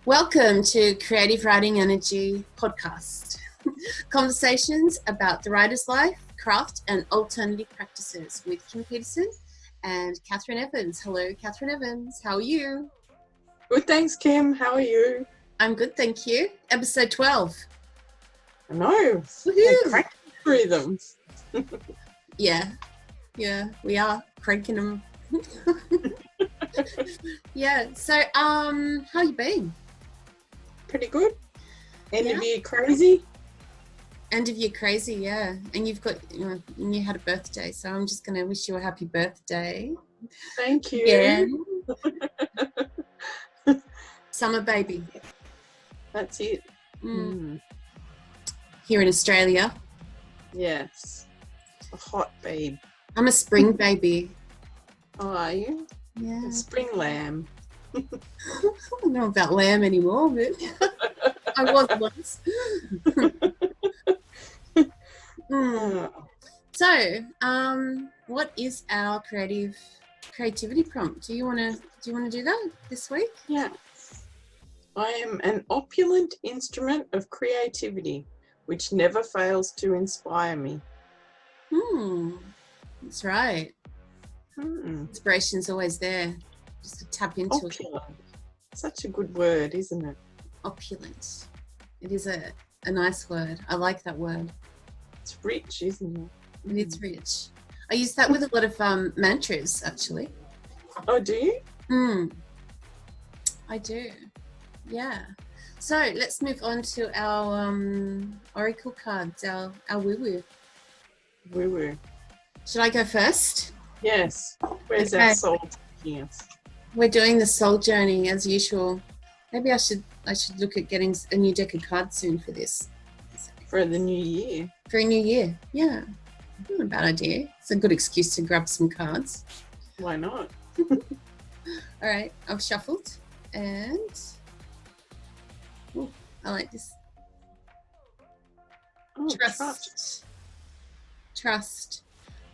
Welcome to Creative Writing Energy podcast. Conversations about the writer's life, craft, and alternative practices with Kim Peterson and Catherine Evans. Hello, Catherine Evans. How are you? Good, thanks, Kim. How are you? I'm good, thank you. Episode 12. I know. We're cranking through them. Yeah, we are cranking them. Yeah, so how you been? Pretty good. End of year crazy. End of year crazy, yeah. And you've got, you had a birthday, so I'm just going to wish you a happy birthday. Thank you. Yeah. Summer baby. That's it. Here in Australia. Yes. A hot babe. I'm a spring baby. Oh, are you? Yeah. A spring lamb. I don't know about lamb anymore, but I was once. So, what is our creativity prompt? Do you want to do that this week? Yeah. I am an opulent instrument of creativity, which never fails to inspire me. That's right. Inspiration's always there. Just to tap into opulent. Such a good word, isn't it? Opulent. It is a nice word. I like that word. It's rich, isn't it? It is rich. I use that with a lot of mantras, actually. Oh, do you? I do. Yeah. So let's move on to our oracle cards, our woo-woo. Woo-woo. Should I go first? Yes. Where's our soul taking us? We're doing the soul journey as usual. Maybe I should look at getting a new deck of cards soon for this. For the new year. For a new year, yeah. Not a bad idea. It's a good excuse to grab some cards. Why not? All right, I've shuffled and I like this. Oh, Trust.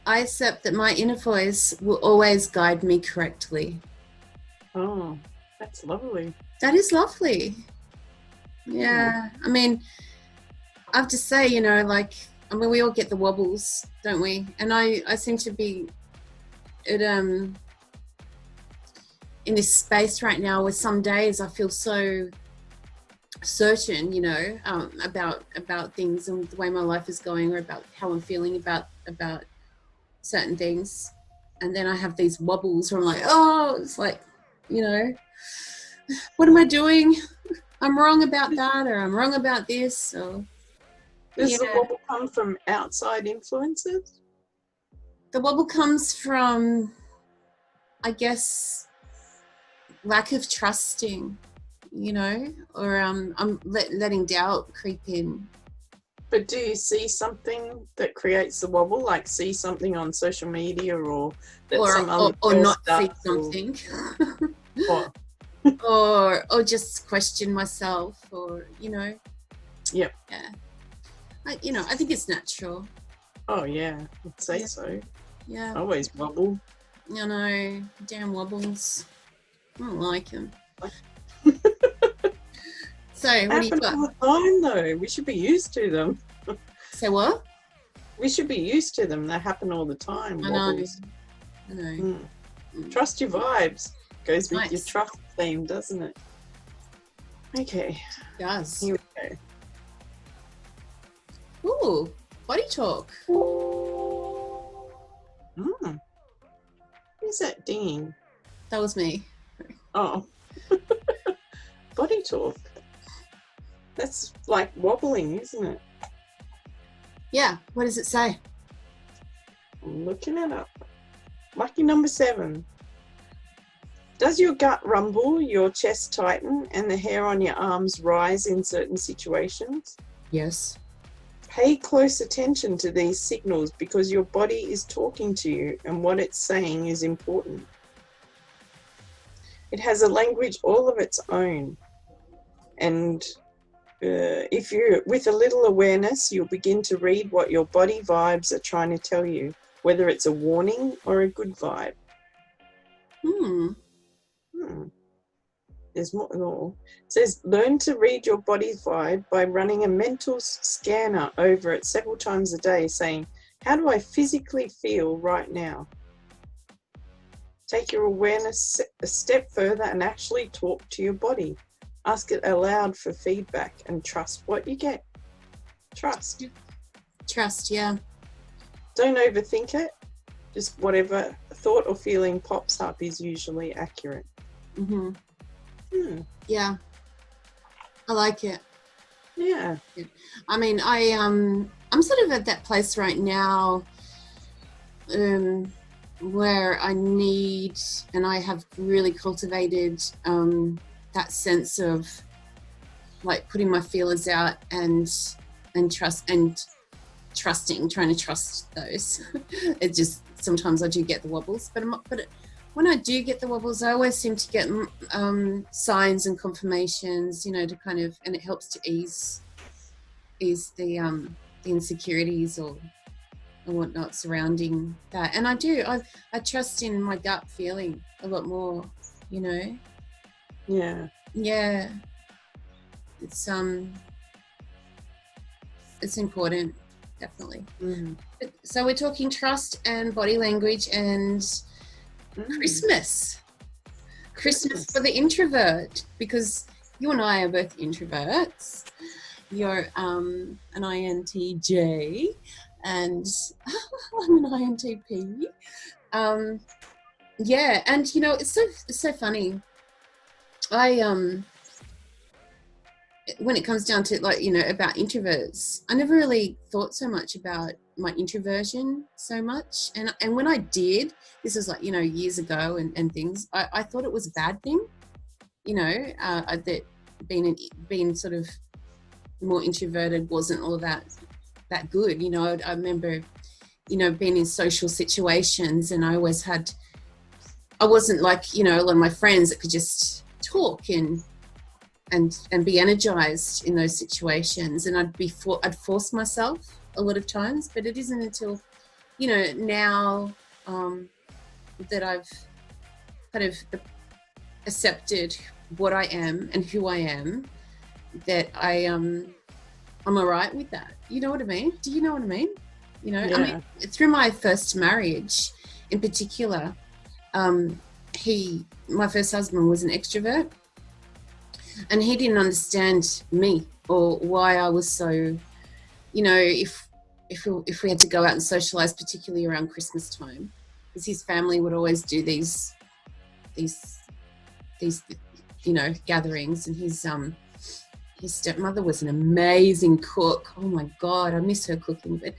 I accept that my inner voice will always guide me correctly. Oh, that's lovely. That is lovely. Yeah. I mean, I have to say, we all get the wobbles, don't we? And I seem to be in this space right now where some days I feel so certain, about things and the way my life is going, or about how I'm feeling about certain things. And then I have these wobbles where I'm like, oh, it's like, what am I doing? I'm wrong about that, or I'm wrong about this. Or does the wobble come from outside influences? The wobble comes from, I guess, lack of trusting, or I'm letting doubt creep in. But do you see something that creates the wobble, like see something on social media, or not see something, or just question myself, or Yep. Yeah. I think it's natural. Oh yeah, I'd say so. Yeah. I always wobble. I know, damn wobbles. I don't like them. So, what do you got? All the time, though. We should be used to them. Say what? We should be used to them. They happen all the time. I know. Trust your vibes. Goes with your trust theme, doesn't it? Okay. It does. Here we go. Ooh, body talk. Who's that dinging? That was me. Oh. Body talk. That's like wobbling, isn't it? Yeah. What does it say? I'm looking it up. Lucky number 7. Does your gut rumble, your chest tighten, and the hair on your arms rise in certain situations? Yes. Pay close attention to these signals because your body is talking to you and what it's saying is important. It has a language all of its own. And if you're with a little awareness, you'll begin to read what your body vibes are trying to tell you, whether it's a warning or a good vibe. There's more. It says, learn to read your body's vibe by running a mental scanner over it several times a day, saying, how do I physically feel right now? Take your awareness a step further and actually talk to your body. Ask it aloud for feedback and trust what you get. Trust. Trust, yeah. Don't overthink it. Just whatever thought or feeling pops up is usually accurate. Mm-hmm. Yeah, I like it. Yeah. I mean, I'm sort of at that place right now where I need, and I have really cultivated that sense of like putting my feelers out and trusting, trying to trust those. It just, sometimes I do get the wobbles, but when I do get the wobbles, I always seem to get signs and confirmations, you know, to kind of, and it helps to ease the insecurities or whatnot surrounding that. And I trust in my gut feeling a lot more, you know. Yeah. It's important, definitely. So we're talking trust and body language and Christmas for the introvert, because you and I are both introverts. You're an INTJ and I'm an INTP. Yeah, and you know, it's so funny. When it comes down to, like, you know, about introverts, I never really thought so much about my introversion so much. And when I did, this was like, you know, years ago and things, I thought it was a bad thing, you know, that being sort of more introverted wasn't all that good. You know, I remember, you know, being in social situations, and I wasn't like, you know, a lot of my friends that could just talk and be energized in those situations, and I'd force myself a lot of times. But it isn't until, you know, now that I've kind of accepted what I am and who I am, that I'm all right with that. You know what I mean? Do you know what I mean? You know, yeah. I mean, through my first marriage in particular, my first husband was an extrovert. And he didn't understand me or why I was so, you know, if we had to go out and socialize, particularly around Christmas time, because his family would always do these, you know, gatherings, and his stepmother was an amazing cook. Oh my God, I miss her cooking, but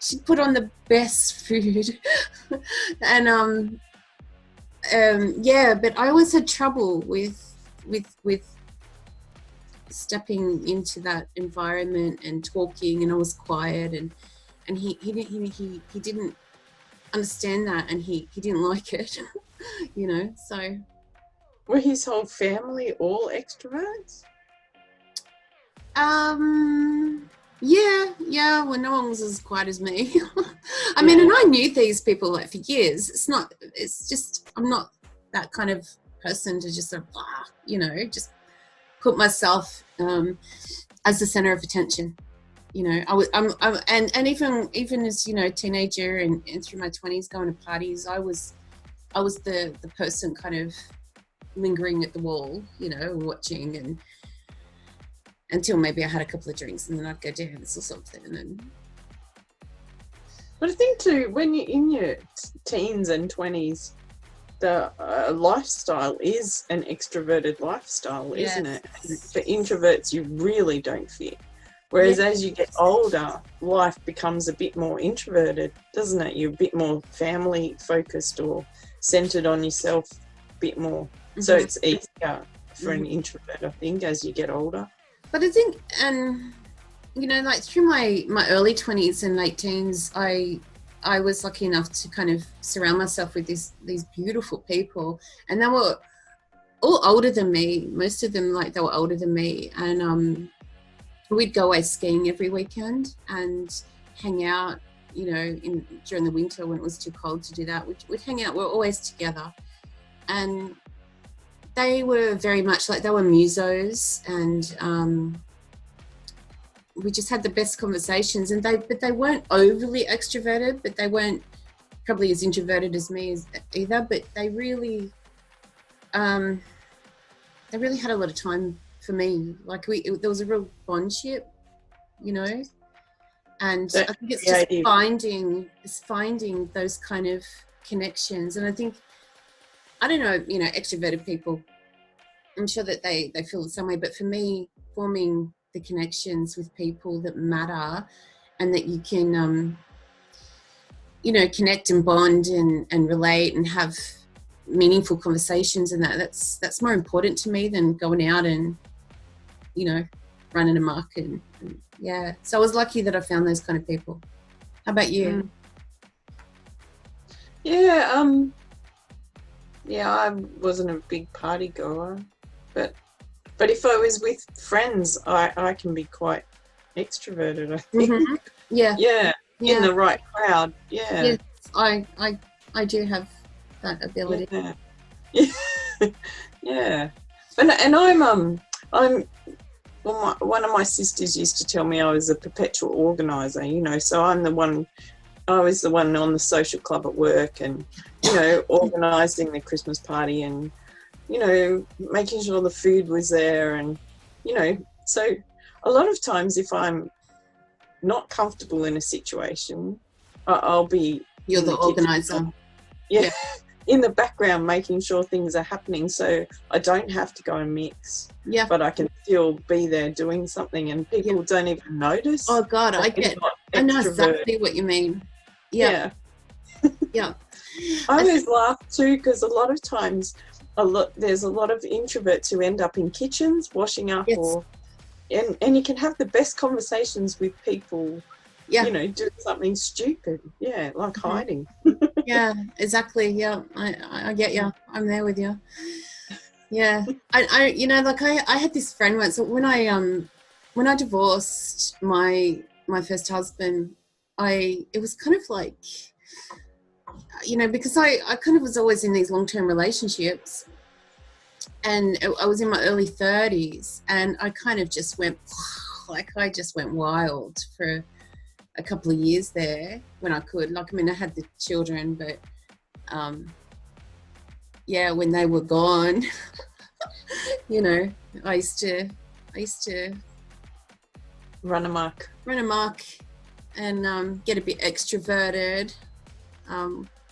she'd put on the best food. And yeah, but I always had trouble with stepping into that environment and talking, and I was quiet, and he didn't understand that, and he didn't like it. You know, so. Were his whole family all extroverts? Yeah, well, no one was as quiet as me. I mean, and I knew these people like for years. It's just, I'm not that kind of person to just sort of, you know, just put myself as the center of attention. You know, and even as, you know, teenager and through my 20s going to parties, I was the person kind of lingering at the wall, you know, watching, and until maybe I had a couple of drinks, and then I'd go dance or something. But I think too, when you're in your teens and 20s, the lifestyle is an extroverted lifestyle, isn't it? For introverts, you really don't fit. Whereas as you get older, life becomes a bit more introverted, doesn't it? You're a bit more family focused or centered on yourself a bit more. Mm-hmm. So it's easier for an introvert, I think, as you get older. But I think, you know, like through my early 20s and late teens, I was lucky enough to kind of surround myself with these beautiful people, and they were all older than me. Most of them, like, they were older than me, and we'd go away skiing every weekend and hang out. You know, during the winter when it was too cold to do that, we'd hang out. We're always together, and they were very much like, they were musos, and we just had the best conversations. And they weren't overly extroverted, but they weren't probably as introverted as me either. But they really had a lot of time for me. Like there was a real bondship, you know. And I think it's just finding those kind of connections. And I think, I don't know, you know, extroverted people, I'm sure that they feel the same way. But for me, forming the connections with people that matter and that you can, you know, connect and bond and relate and have meaningful conversations, and that's more important to me than going out and, you know, running amok. And yeah, so I was lucky that I found those kind of people. How about you? Yeah, I wasn't a big party goer, but if I was with friends, I can be quite extroverted, I think. Mm-hmm. Yeah, in the right crowd. Yes, I do have that ability. Yeah. And I'm well, one of my sisters used to tell me I was a perpetual organizer, you know, so I was the one on the social club at work, and, you know, organising the Christmas party, and, you know, making sure the food was there, and, you know, so a lot of times if I'm not comfortable in a situation, I'll be... You're the organizer. Yeah. In the background, making sure things are happening, so I don't have to go and mix. Yeah. But I can still be there doing something, and people don't even notice. Oh God, I know exactly what you mean. Yeah. Yeah. I always laugh too, because a lot of times, there's a lot of introverts who end up in kitchens washing up, and you can have the best conversations with people. Yeah. You know, doing something stupid. Yeah, like hiding. Yeah, exactly. Yeah, I get you. I'm there with you. Yeah, I you know, like I had this friend once when I divorced my first husband. It was kind of like, you know, because I kind of was always in these long-term relationships, and I was in my early 30s, and I kind of just went wild for a couple of years there when I could. Like, I mean, I had the children, but yeah, when they were gone, you know, I used to run amok and get a bit extroverted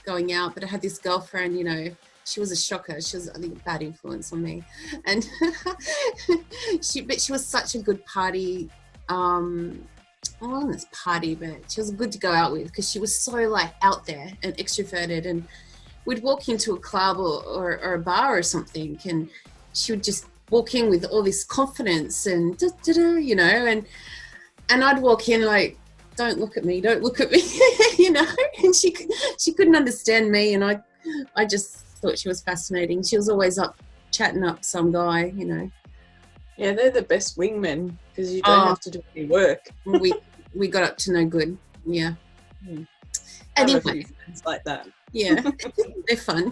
going out. But I had this girlfriend, you know, she was a shocker. She was, I think, a bad influence on me, and she was such a good party. Well, this party, but she was good to go out with because she was so like out there and extroverted. And we'd walk into a club or a bar or something, and she would just walk in with all this confidence and you know, and I'd walk in like, don't look at me, you know. And she couldn't understand me, and I just thought she was fascinating. She was always up chatting up some guy, you know. Yeah, they're the best wingmen because you don't have to do any work. we got up to no good. Yeah. Anyway, it's like that. Yeah, they're fun.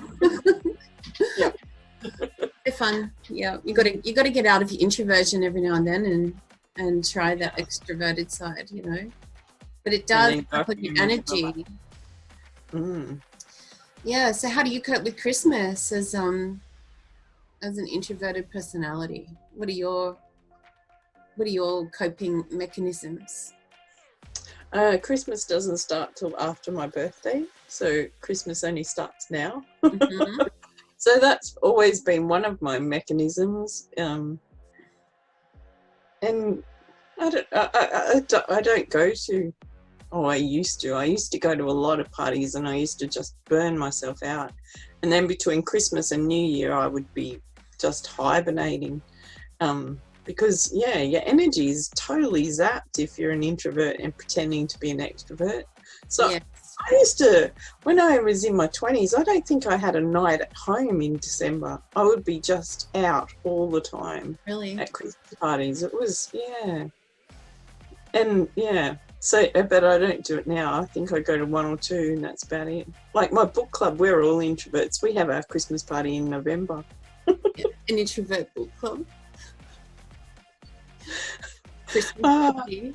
Yeah, they're fun. Yeah, you got to get out of your introversion every now and then and try that extroverted side, you know. But it does put your energy. Yeah. So how do you cope with Christmas as an introverted personality? What are your coping mechanisms? Christmas doesn't start till after my birthday, so Christmas only starts now. So that's always been one of my mechanisms. And I don't go to. Oh, I used to go to a lot of parties, and I used to just burn myself out. And then between Christmas and New Year, I would be just hibernating. Because, yeah, your energy is totally zapped if you're an introvert and pretending to be an extrovert. So yes. I used to, when I was in my 20s, I don't think I had a night at home in December. I would be just out all the time. Really? At Christmas parties. It was, yeah. And, yeah. So, but I don't do it now. I think I go to one or two, and that's about it. Like my book club, we're all introverts. We have our Christmas party in November. An introvert book club. Christmas party.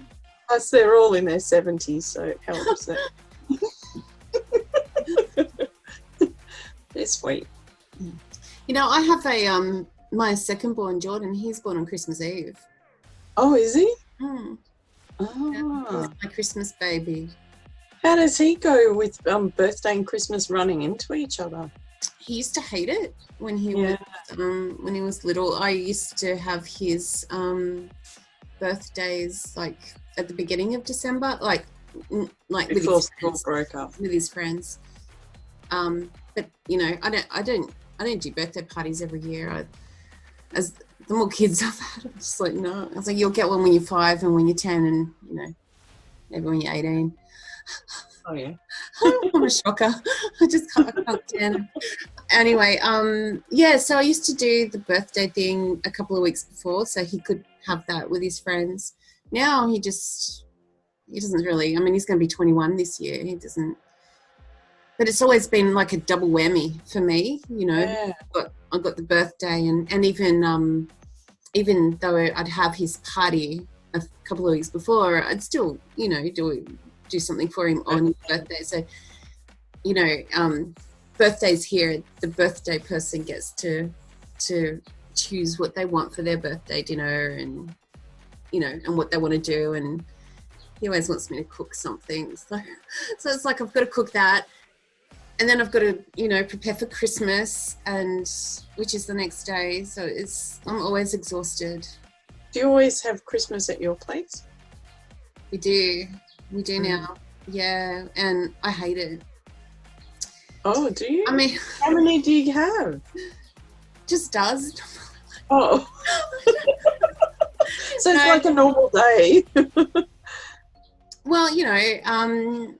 Plus, they're all in their 70s, so it helps. They're sweet. You know, I have a my second born, Jordan. He's born on Christmas Eve. Oh, is he? Mm. Oh. He's my Christmas baby. How does he go with birthday and Christmas running into each other? He used to hate it when he was little. I used to have his birthdays like at the beginning of December, like Before school broke up with his friends. But you know, I don't do birthday parties every year. As the more kids I've had, I'm just like, no. I was like, you'll get one when you're 5 and when you're 10 and, you know, maybe when you're 18. Oh, yeah. I'm a shocker. I can't stand it. Anyway, yeah, so I used to do the birthday thing a couple of weeks before so he could have that with his friends. Now he doesn't really, I mean, he's going to be 21 this year. He doesn't. But it's always been like a double whammy for me, you know. Yeah. I got the birthday and even though I'd have his party a couple of weeks before, I'd still, you know, do something for him on his birthday. So, you know, birthdays here, the birthday person gets to choose what they want for their birthday dinner and, you know, and what they want to do. And he always wants me to cook something. So it's like I've got to cook that. And then I've got to, you know, prepare for Christmas, which is the next day. So I'm always exhausted. Do you always have Christmas at your place? We do now. Yeah, and I hate it. Oh, do you? I mean, how many do you have? Just does. Oh. So it's like a normal day. Well, you know,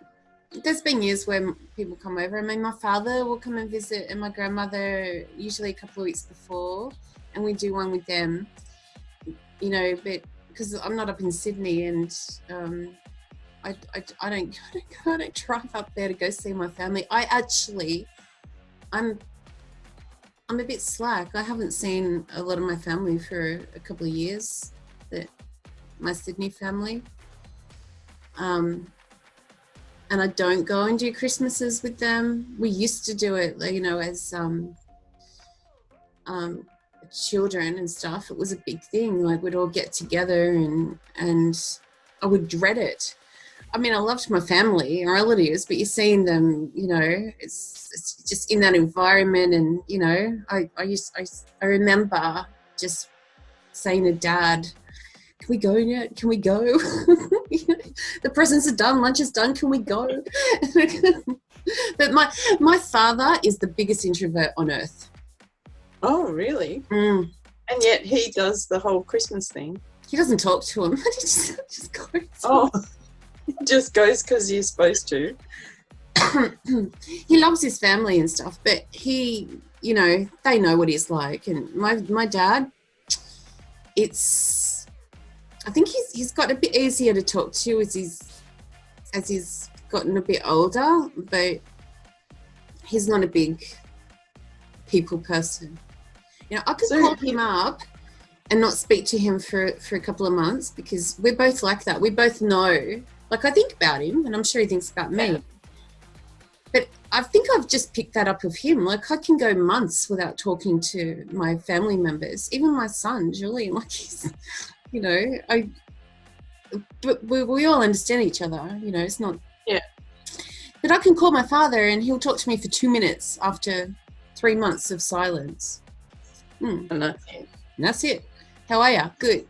there's been years where people come over. I mean, my father will come and visit and my grandmother usually a couple of weeks before, and we do one with them, you know, but because I'm not up in Sydney and I don't drive up there to go see my family. I'm a bit slack. I haven't seen a lot of my family for a couple of years, my Sydney family. And I don't go and do Christmases with them. We used to do it, you know, as children and stuff. It was a big thing. Like we'd all get together and I would dread it. I mean, I loved my family and relatives, but you're seeing them, you know, it's just in that environment. And, you know, I remember just saying to Dad, can we go yet? Can we go? The presents are done, lunch is done, can we go? But my father is the biggest introvert on earth. Oh, really? Mm. And yet he does the whole Christmas thing. He doesn't talk to him. He just goes. Oh, he just goes because you're supposed to. He loves his family and stuff, but he, you know, they know what he's like. And my dad, I think he's got a bit easier to talk to as he's gotten a bit older, but he's not a big people person. You know, I could call him up and not speak to him for a couple of months because we're both like that. We both know, like I think about him and I'm sure he thinks about me. Yeah. But I think I've just picked that up of him. Like I can go months without talking to my family members, even my son, Julian, like he's, you know, but we all understand each other, you know, it's not. Yeah. But I can call my father and he'll talk to me for 2 minutes after 3 months of silence. And that's it. And that's it. How are you? Good.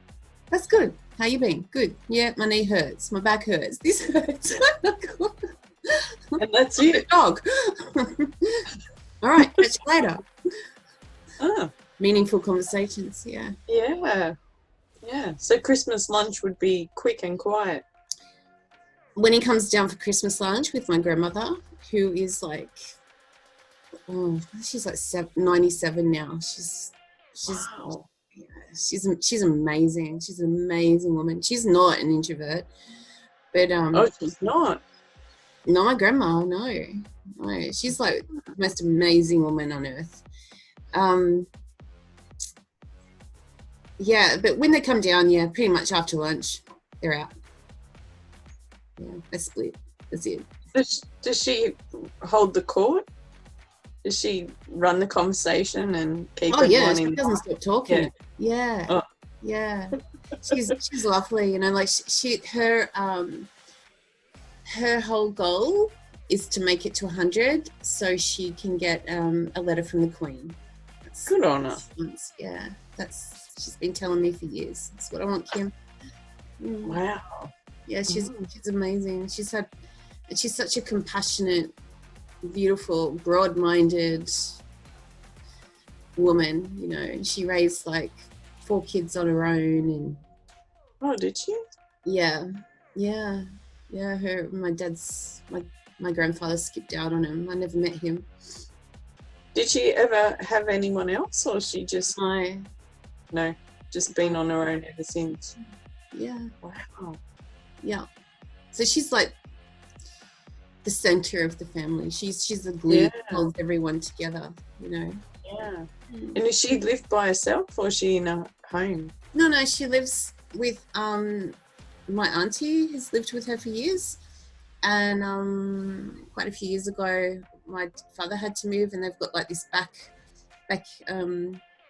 That's good. How you been? Good. Yeah, my knee hurts. My back hurts. This hurts. And that's it. Dog. All right. Catch you later. Oh. Meaningful conversations. Yeah. Yeah. Yeah. So Christmas lunch would be quick and quiet. When he comes down for Christmas lunch with my grandmother, who is like, she's like 97 now. She's wow. Yeah, she's amazing. She's an amazing woman. She's not an introvert, but she's not. No, my grandma, no. She's like the most amazing woman on earth. Yeah, but when they come down, yeah, pretty much after lunch, they're out. Yeah, they split. That's it. Does she hold the court? Does she run the conversation and keep Oh yeah, everyone she in doesn't line? stop talking. Yeah, Oh, yeah. She's lovely, you know. Like her whole goal is to make it to 100, so she can get a letter from the Queen. That's, good on her. Yeah, she's been telling me for years. That's what I want, Kim. Wow. Yeah, she's amazing. She's such a compassionate, beautiful, broad-minded woman, you know. And she raised like 4 kids on her own, and Oh, did she? yeah. My grandfather skipped out on him. I never met him. Did she ever have anyone else, or she just no, just been on her own ever since? Yeah. Wow. Yeah. So she's like the center of the family. She's the glue that holds everyone together, you know. Yeah. And does she live by herself, or is she in a home? No, she lives with my auntie has lived with her for years, and quite a few years ago my father had to move, and they've got like this back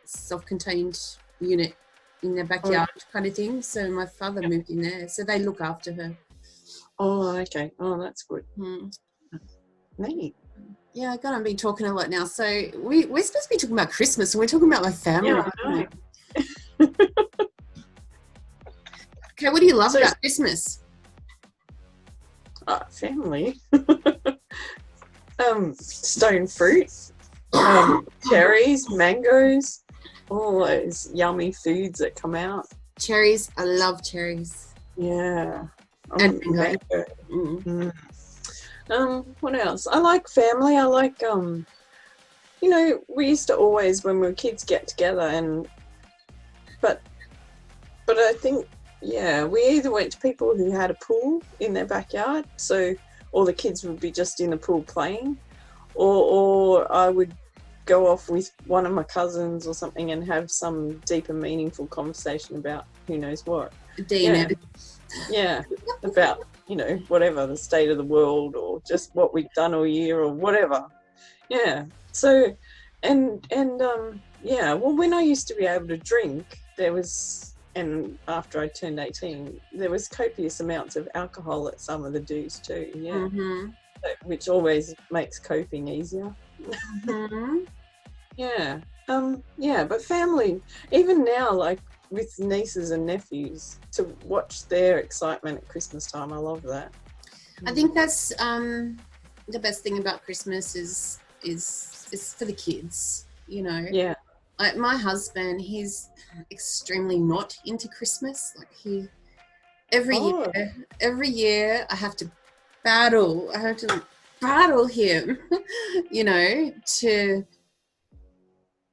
self-contained unit in their backyard kind of thing. So my father moved in there, so they look after her. Oh, okay. Oh, that's good. Neat. Yeah, God, I've been talking a lot now. So we're supposed to be talking about Christmas, and we're talking about my family. Yeah, I know. Okay, what do you love about Christmas? Family. Stone fruit, cherries, mangoes, all those yummy foods that come out. Cherries, I love cherries. Yeah. And mango. What else? I like family. I like you know, we used to always, when we were kids, get together, and but I think, yeah, we either went to people who had a pool in their backyard, so all the kids would be just in the pool playing, or I would go off with one of my cousins or something and have some deep and meaningful conversation about who knows what. Yeah, about, you know, whatever, the state of the world, or just what we've done all year, or whatever. Yeah. So, and yeah, well, when I used to be able to drink, there was, and after I turned 18, there was copious amounts of alcohol at some of the do's too. Yeah. Which always makes coping easier. Yeah. Yeah, but family, even now, like with nieces and nephews, to watch their excitement at Christmas time, I love that. I think that's the best thing about Christmas is for the kids, you know. Yeah. Like my husband, he's extremely not into Christmas. Like every year I have to battle him, you know, to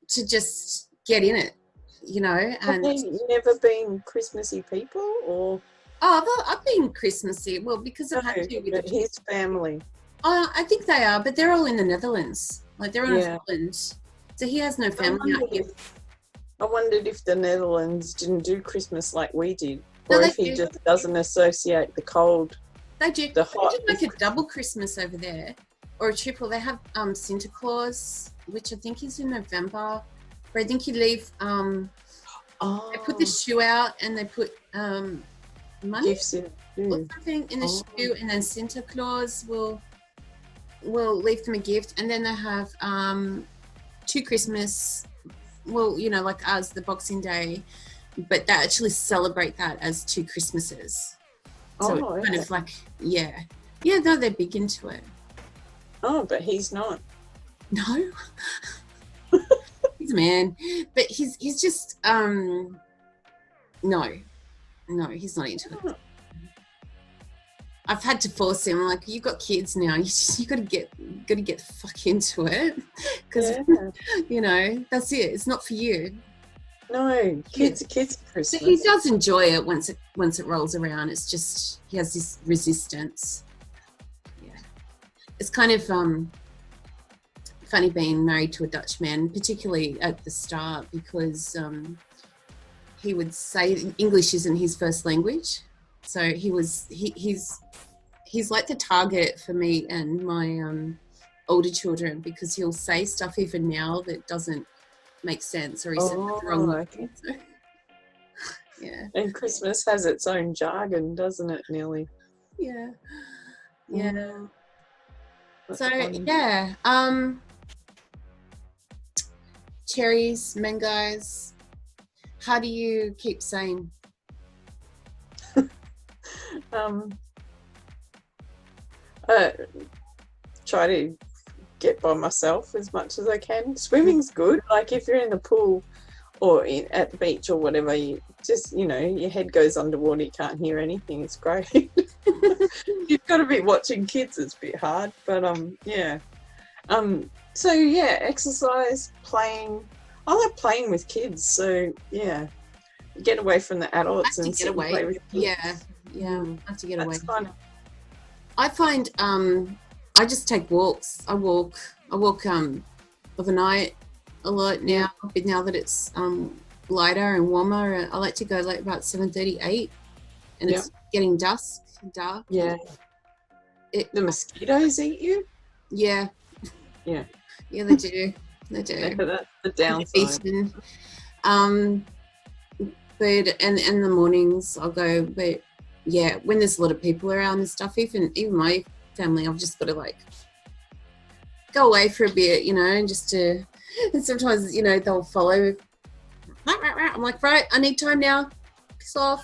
just get in it, you know. And have they never been Christmassy people, or? Oh, I've been Christmassy. Well, because I've had to with his family. I think they are, but they're all in the Netherlands. Like they're in Holland, so he has no family out here. I wondered if the Netherlands didn't do Christmas like we did, or if he just doesn't associate the cold. They do. They do like a double Christmas over there, or a triple. They have Santa Claus, which I think is in November. But I think you leave. They put the shoe out and they put money gifts in or something in the shoe, and then Santa Claus will leave them a gift, and then they have 2 Christmas. Well, you know, like us, the Boxing Day, but they actually celebrate that as 2 Christmases. So it's kind of like, no, they're big into it. Oh, but he's not. No, he's a man, but he's just no, he's not into it. I've had to force him. Like, you've got kids now. You got to get the fuck into it, because you know that's it. It's not for you. No, kids are kids for Christmas. So he does enjoy it once it rolls around. It's just he has this resistance. Yeah, it's kind of funny being married to a Dutch man, particularly at the start, because he would say English isn't his first language, so he's like the target for me and my older children, because he'll say stuff even now that doesn't make sense, or he said the wrong word. Okay. So, yeah. And Christmas has its own jargon, doesn't it, Nearly? Yeah. Yeah. Mm, that's So funny. yeah, cherries, mangoes. How do you keep sane? Try to get by myself as much as I can. Swimming's good. Like if you're in the pool or at the beach or whatever, you just, your head goes underwater, you can't hear anything. It's great. You've got to be watching kids. It's a bit hard, but yeah. So yeah, exercise, playing. I like playing with kids. So yeah, get away from the adults and sit and play with kids. Yeah. I have to get away. Kind of, I find I just take walks. I walk overnight a lot now. But now that it's lighter and warmer, I like to go like about 7:30, 8, and it's getting dark. Yeah. The mosquitoes eat you? Yeah. Yeah. Yeah, they do. They do. That's the downside. But and in the mornings I'll go, but yeah, when there's a lot of people around and stuff, even my family, I've just got to like go away for a bit, and just to, and sometimes, they'll follow. I'm like, right, I need time now. Piss off.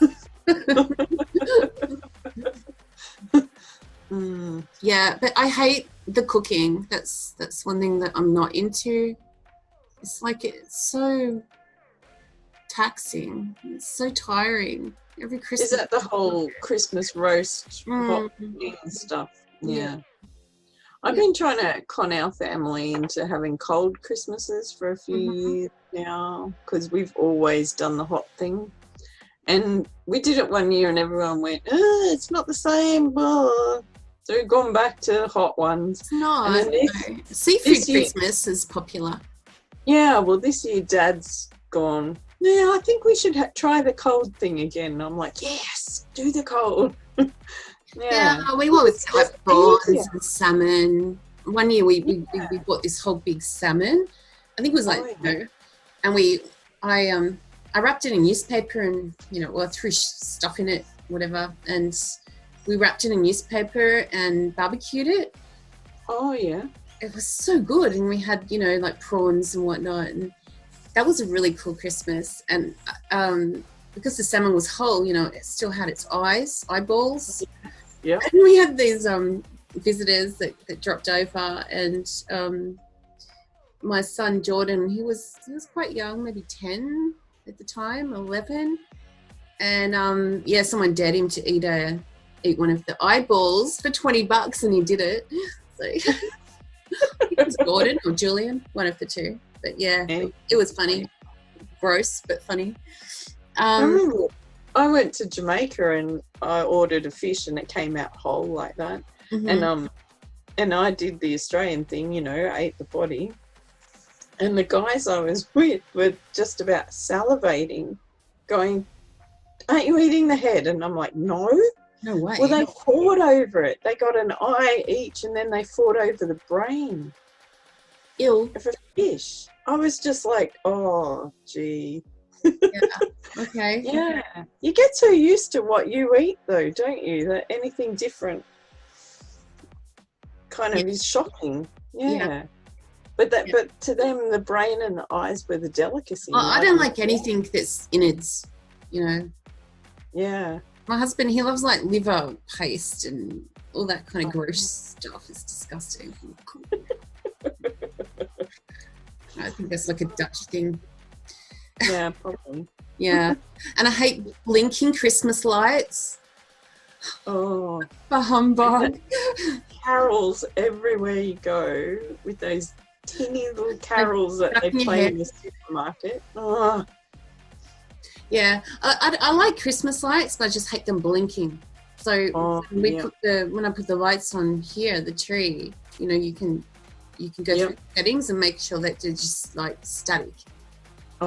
Yeah, but I hate the cooking. That's one thing that I'm not into. It's like, it's so taxing. It's so tiring. Every Christmas. Is that the whole Christmas roast hot and stuff? Yeah. I've been trying to con our family into having cold Christmases for a few years now, because we've always done the hot thing. And we did it one year and everyone went, it's not the same. So we've gone back to hot ones. It's not. Seafood Christmas is popular. Yeah, well, this year Dad's gone, yeah, I think we should try the cold thing again. And I'm like, yes, do the cold. Yeah, we always have prawns and salmon. One year we bought this whole big salmon. I think it was like, and I wrapped it in newspaper and, I threw stuff in it, whatever. And we wrapped it in newspaper and barbecued it. Oh, yeah. It was so good. And we had, like prawns and whatnot. And that was a really cool Christmas. And because the salmon was whole, it still had its eyeballs. Yeah. And we had these visitors that dropped over, and my son Jordan, he was quite young, maybe 10 at the time, 11, and someone dared him to eat one of the eyeballs for $20, and he did it. So it was Gordon or Julian, one of the two. But yeah, it was funny, gross but funny. I remember I went to Jamaica and I ordered a fish and it came out whole like that. And I did the Australian thing, ate the body. And the guys I was with were just about salivating, going, aren't you eating the head? And I'm like, no. No way. Well, they fought over it. They got an eye each and then they fought over the brain. Ew. Of a fish. I was just like, oh, gee. Yeah. Okay. Yeah. You get so used to what you eat, though, don't you? That anything different kind of is shocking. Yeah. But to them, the brain and the eyes were the delicacy. Well, I don't like anything that's innards, Yeah. My husband, he loves like liver paste and all that kind of gross stuff. It's disgusting. I think that's like a Dutch thing. Yeah, probably. Yeah. And I hate blinking Christmas lights. Oh. For humbug. Carols everywhere you go with those teeny little carols that they play in the supermarket. Oh. Yeah. I like Christmas lights, but I just hate them blinking. So when I put the lights on here, the tree, you can go through settings and make sure that they're just like static.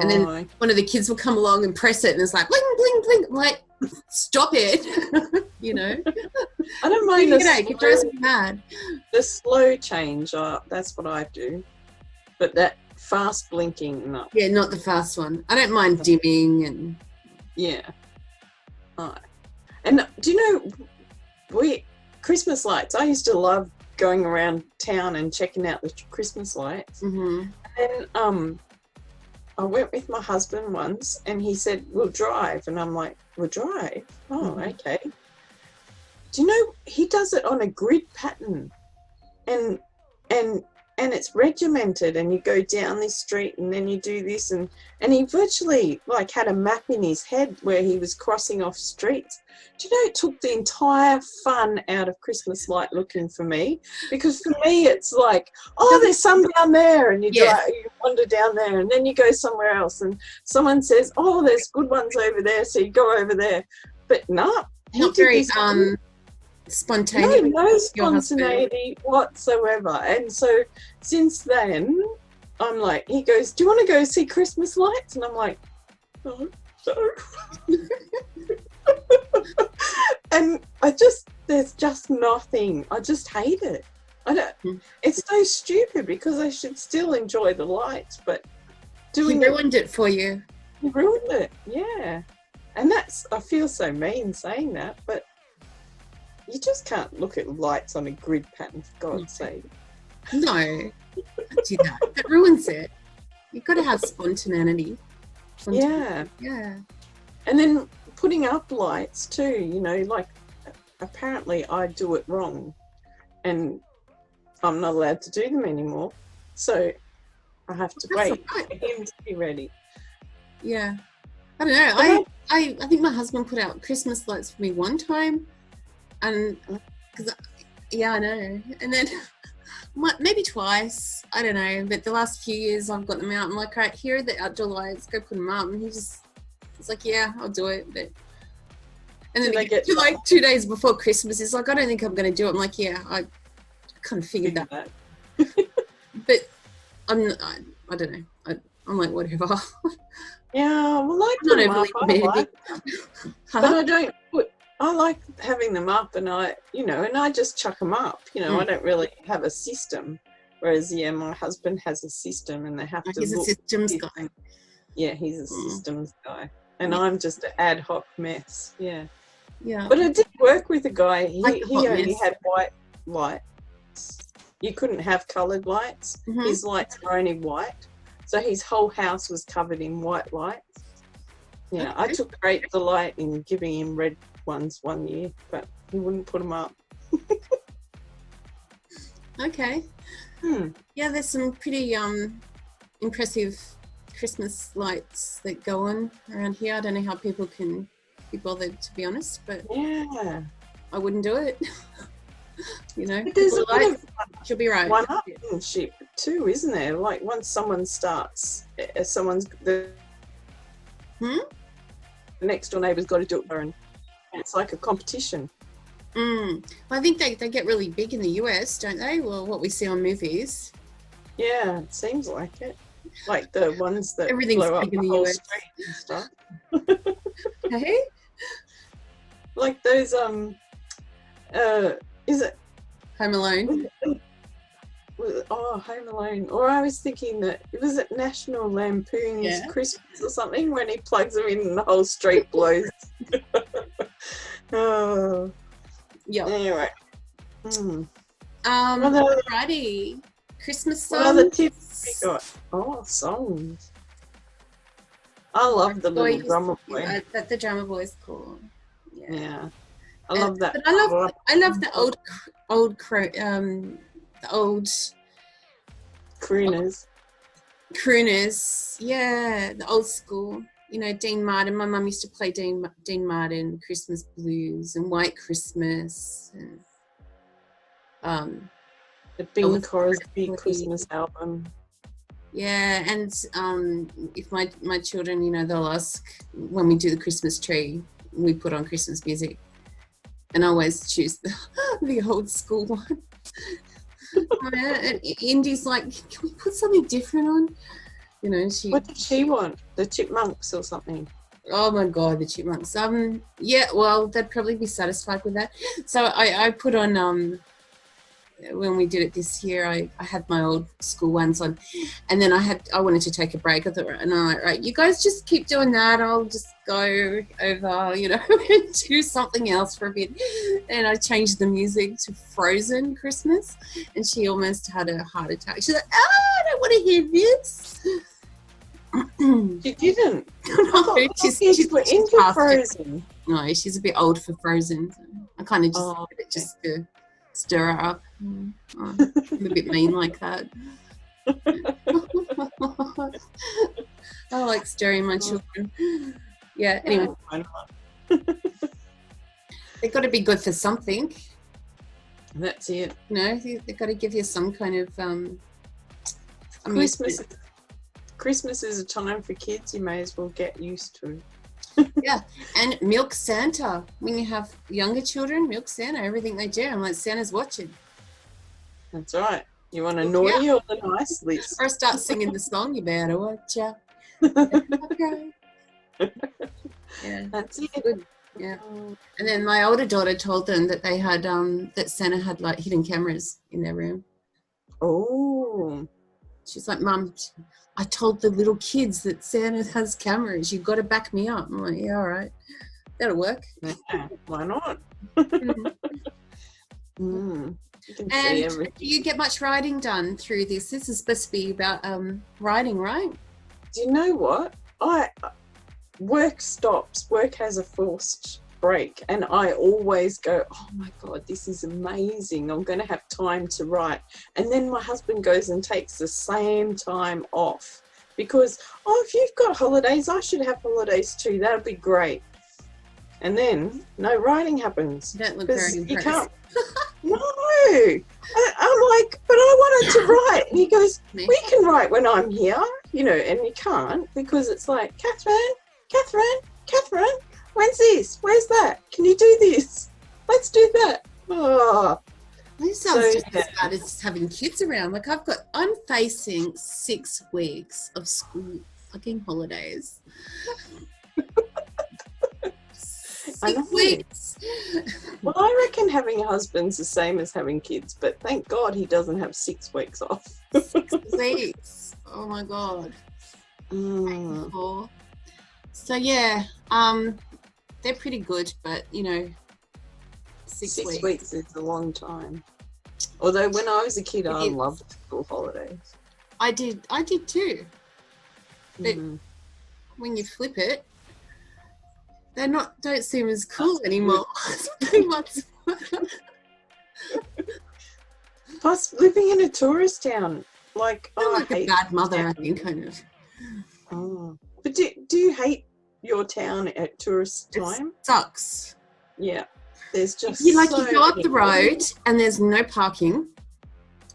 And then one of the kids will come along and press it, and it's like bling, bling, bling. I'm like, stop it, you know. I don't mind it drives me mad. The slow change, that's what I do. But that fast blinking, no. Yeah, not the fast one. I don't mind dimming and. Yeah. And do you know, Christmas lights, I used to love going around town and checking out the Christmas lights. Mm-hmm. And I went with my husband once and he said, we'll drive. And I'm like, we'll drive? Oh, okay. Do you know, he does it on a grid pattern. And it's regimented, and you go down this street and then you do this, and he virtually like had a map in his head where he was crossing off streets. Do you know, it took the entire fun out of Christmas light looking for me, because for me it's like, oh, there's some down there, and you wander down there, and then you go somewhere else, and someone says, oh, there's good ones over there, so you go over there. But no, not very spontaneous. No spontaneity whatsoever. And so since then, I'm like, he goes, do you want to go see Christmas lights? And I'm like, no. And there's just nothing. I just hate it. It's so stupid, because I should still enjoy the lights, but doing he ruined it for you. He ruined it, yeah. And I feel so mean saying that, but you just can't look at lights on a grid pattern, for God's sake. No, don't do that. That ruins it. You've got to have spontaneity. Yeah. Yeah. And then putting up lights too, you know, like apparently I do it wrong and I'm not allowed to do them anymore. So I have to wait for him to be ready. Yeah. I don't know. I think my husband put out Christmas lights for me one time. And because I know, and then maybe twice, I don't know, but the last few years I've got them out. I'm like, right, here are the outdoor lights, go put them up. And it's like, yeah, I'll do it. But and then they get to like 2 days before Christmas, it's like, I don't think I'm going to do it. I'm like, yeah, I kind of figured that. But I don't know. I'm like, whatever. Yeah, well, I'm not overly committed. But I like having them up, and I just chuck them up. You know, I don't really have a system. Whereas, my husband has a system, and they have to. He's a systems guy. Yeah, he's a systems guy, and I'm just an ad hoc mess. Yeah. Yeah. But I did work with a guy. He only had white lights. You couldn't have coloured lights. Mm-hmm. His lights were only white, so his whole house was covered in white lights. Yeah, okay. I took great delight in giving him red ones one year, but he wouldn't put them up. Okay. Yeah, there's some pretty impressive Christmas lights that go on around here. I don't know how people can be bothered, to be honest, but yeah, I wouldn't do it. You know, but there's a lot of she'll be right. One-upmanship too, isn't there? Like once someone starts, the next door neighbour's got to do it, and it's like a competition. Well, I think they get really big in the US, don't they? Well, what we see on movies. Yeah, it seems like it. Like the ones that everything's blow big up in the the whole US. street and stuff. Hey? Like those is it Home Alone? Oh, Home Alone. Or I was thinking that was it National Lampoon's Christmas or something, when he plugs them in and the whole street blows. Oh. Yeah. Anyway. Alrighty. Christmas songs. What other tips we got? Oh, songs. I love the little drummer boy. The drummer boy's cool. Yeah. I love that. But I love the old crooners. Yeah, the old school. You know, Dean Martin. My mum used to play Dean Martin, Christmas Blues and White Christmas, and the Bing Crosby Christmas album. Yeah, and if my children, you know, they'll ask when we do the Christmas tree, we put on Christmas music, and I always choose the old school one. And Indy's like, can we put something different on? You know, she. What did she want? The chipmunks or something? Oh my God, the chipmunks. Yeah, well, they'd probably be satisfied with that. So I put on when we did it this year, I had my old school ones on, and then I wanted to take a break. I thought, and I'm like, right, you guys just keep doing that. I'll just go over, you know, and do something else for a bit. And I changed the music to Frozen Christmas, and she almost had a heart attack. She's like, I don't want to hear this. You didn't. No, she's into past Frozen. it. No, she's a bit old for Frozen. So I kind of just did it just to stir her up. I'm a bit mean like that. I like stirring my children. Yeah, anyway. They've got to be good for something. That's it. You know, they've got to give you some kind of Christmas is a time for kids you may as well get used to. Yeah, and milk Santa. When you have younger children, milk Santa, everything they do. I'm like, Santa's watching. That's right. You want a naughty or the nice list? Or I start singing the song, you better watch out. Okay. Yeah, that's it. Good. Yeah. And then my older daughter told them that they had that Santa had like hidden cameras in their room. Oh. She's like, Mum, I told the little kids that Santa has cameras. You've got to back me up. I'm like, yeah, all right. That'll work. Yeah, why not? And do you get much writing done through this? This is supposed to be about writing, right? Do you know what? Work stops. Work has a forced break, and I always go, oh my God, this is amazing. I'm going to have time to write. And then my husband goes and takes the same time off because, if you've got holidays, I should have holidays too. That'll be great. And then no writing happens. You don't look very impressed. You can't. No. I'm like, but I wanted to write. And he goes, we can write when I'm here, you know, and you can't because it's like, Catherine, when's this? Where's that? Can you do this? Let's do that. Oh. This sounds just as bad as having kids around. Like I'm facing 6 weeks of school fucking holidays. 6 weeks. Well, I reckon having a husband's the same as having kids, but thank God he doesn't have 6 weeks off. 6 weeks. Oh my God. So yeah, they're pretty good, but you know, 6 weeks is a long time. Although when I was a kid, I loved school holidays. I did too. But when you flip it, they don't seem as cool anymore. It's 3 months. Plus, living in a tourist town, like I hate a bad mother, I think, kind of. Oh, but do you hate your town at tourist time? It sucks. Yeah, there's just you go up the road and there's no parking,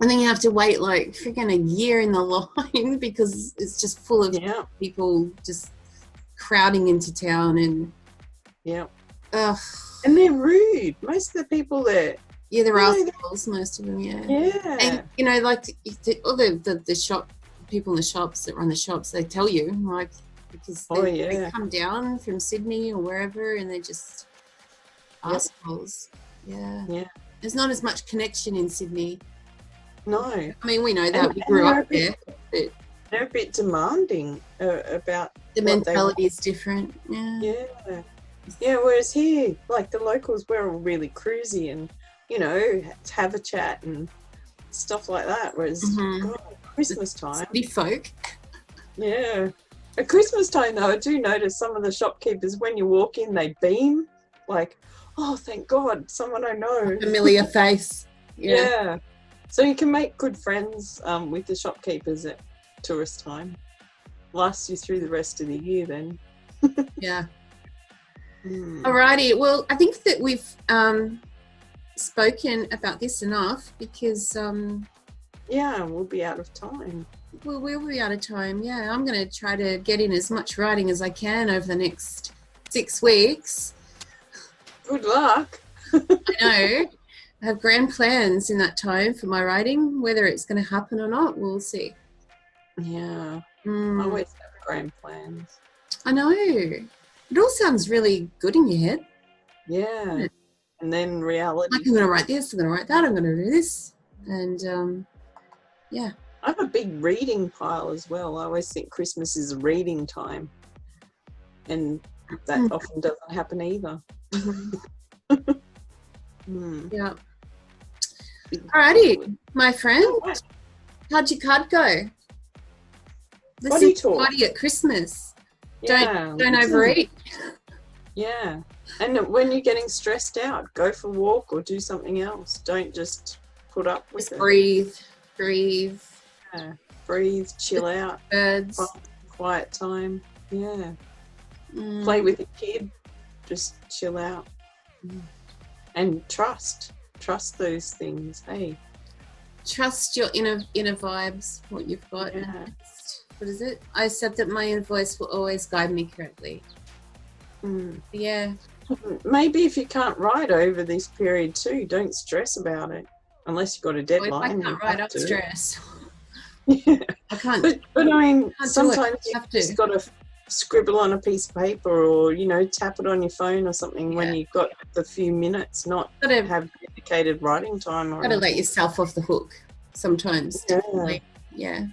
and then you have to wait like freaking a year in the line because it's just full of people just crowding into town and. Yeah. Ugh. And they're rude. Most of the people there. Yeah, they're assholes, most of them, yeah. Yeah. And, you know, like, all the shop, people in the shops that run the shops, they tell you, like, because they come down from Sydney or wherever and they're just assholes. Yeah. Yeah. There's not as much connection in Sydney. No. I mean, we know that. We grew up there. But they're a bit demanding about the mentality is different. Yeah. Yeah. Yeah, whereas here, like the locals, we're all really cruisy and, you know, have a chat and stuff like that. Whereas God, Christmas time. City folk. Yeah. At Christmas time, though, I do notice some of the shopkeepers, when you walk in, they beam. Like, oh, thank God, someone I know. A familiar face. Yeah. So you can make good friends with the shopkeepers at tourist time. Lasts you through the rest of the year then. Yeah. Alrighty, well, I think that we've spoken about this enough because we'll be out of time. We'll be out of time. Yeah, I'm going to try to get in as much writing as I can over the next 6 weeks. Good luck. I know. I have grand plans in that time for my writing. Whether it's going to happen or not, we'll see. Yeah. I Mm, always have grand plans. I know. It all sounds really good in your head. Yeah. And then reality. Like, I'm going to write this, I'm going to write that, I'm going to do this. And yeah. I have a big reading pile as well. I always think Christmas is a reading time. And that often doesn't happen either. Yeah. Alrighty, my friend. Right. How'd your card go? Body Listen to talk. body at Christmas. Yeah. Don't overeat. Yeah. And when you're getting stressed out, go for a walk or do something else. Don't just put up with Just it. breathe. Yeah. Breathe, chill out. Birds. Quiet time. Yeah. Play with your kid. Just chill out. And trust those things. Hey. Trust your inner vibes, what you've got. Yeah. What is it? I accept that my inner voice will always guide me correctly. Yeah. Maybe if you can't write over this period too, don't stress about it. Unless you've got a deadline. Well, if I can't write, I'll stress. Yeah. I can't. But I mean, Can't sometimes do it. you've just got to scribble on a piece of paper or, tap it on your phone or something when you've got the few minutes, not have dedicated writing time. Got to let yourself off the hook sometimes. Yeah. Definitely. Yeah.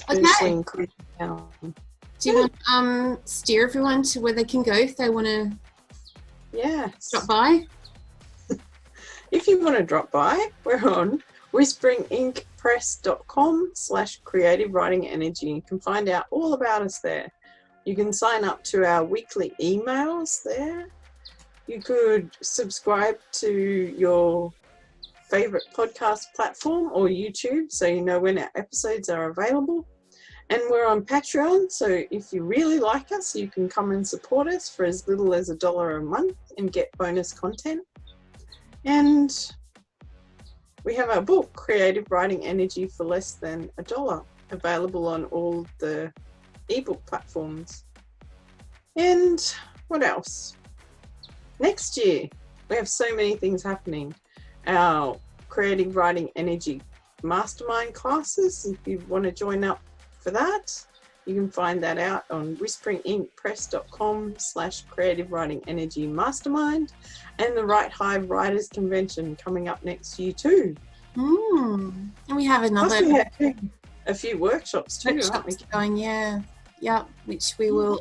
Especially in Christmas now. Do you want steer everyone to where they can go if they want to drop by? If you want to drop by, we're on whisperinginkpress.com/creative writing energy. You can find out all about us there. You can sign up to our weekly emails there. You could subscribe to your favorite podcast platform or YouTube so you know when our episodes are available. And we're on Patreon, so if you really like us, you can come and support us for as little as $1 a month and get bonus content. And we have our book, Creative Writing Energy for Less Than $1, available on all the ebook platforms. And what else? Next year, we have so many things happening. Our Creative Writing Energy Mastermind classes, if you want to join up for that, you can find that out on whisperinginkpress.com/creative writing energy mastermind, and the Right Hive Writers Convention coming up next year too. And we have another. Plus we have a few workshops too, aren't we? Going, which we will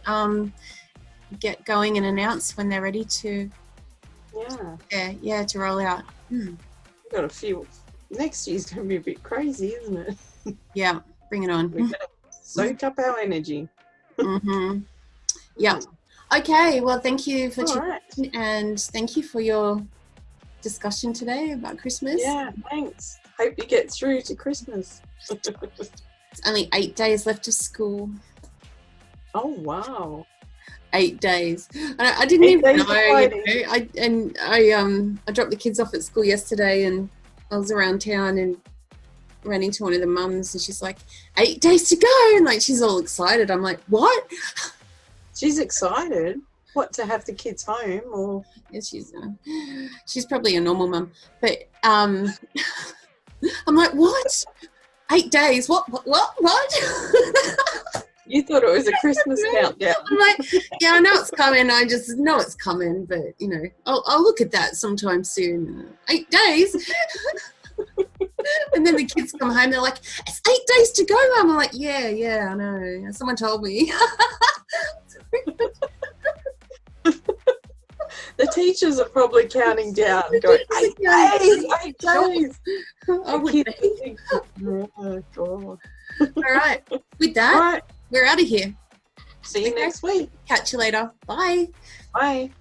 get going and announce when they're ready to. To roll out. We've got a few. Next year's going to be a bit crazy, isn't it? Yeah, bring it on. We've got to soak up our energy. Yeah. Okay. Well, thank you for tuning in, and thank you for your discussion today about Christmas. Yeah, thanks. Hope you get through to Christmas. It's only 8 days left of school. Oh wow. 8 days. I didn't even know. I dropped the kids off at school yesterday, and I was around town and ran into one of the mums, and she's like, 8 days to go, and like she's all excited. I'm like, what? She's excited. What, to have the kids home? Or yeah, she's probably a normal mum, but I'm like, what? 8 days? What? You thought it was a Christmas countdown. I'm like, yeah, I know it's coming. I just know it's coming, but I'll look at that sometime soon. 8 days. And then the kids come home, they're like, it's 8 days to go, Mum. I'm like, yeah, I know. Someone told me. The teachers are probably counting down, going, 8 days, 8 days. I wouldn't. Oh, God. All right. With that, we're out of here. See you next week. Catch you later. Bye. Bye.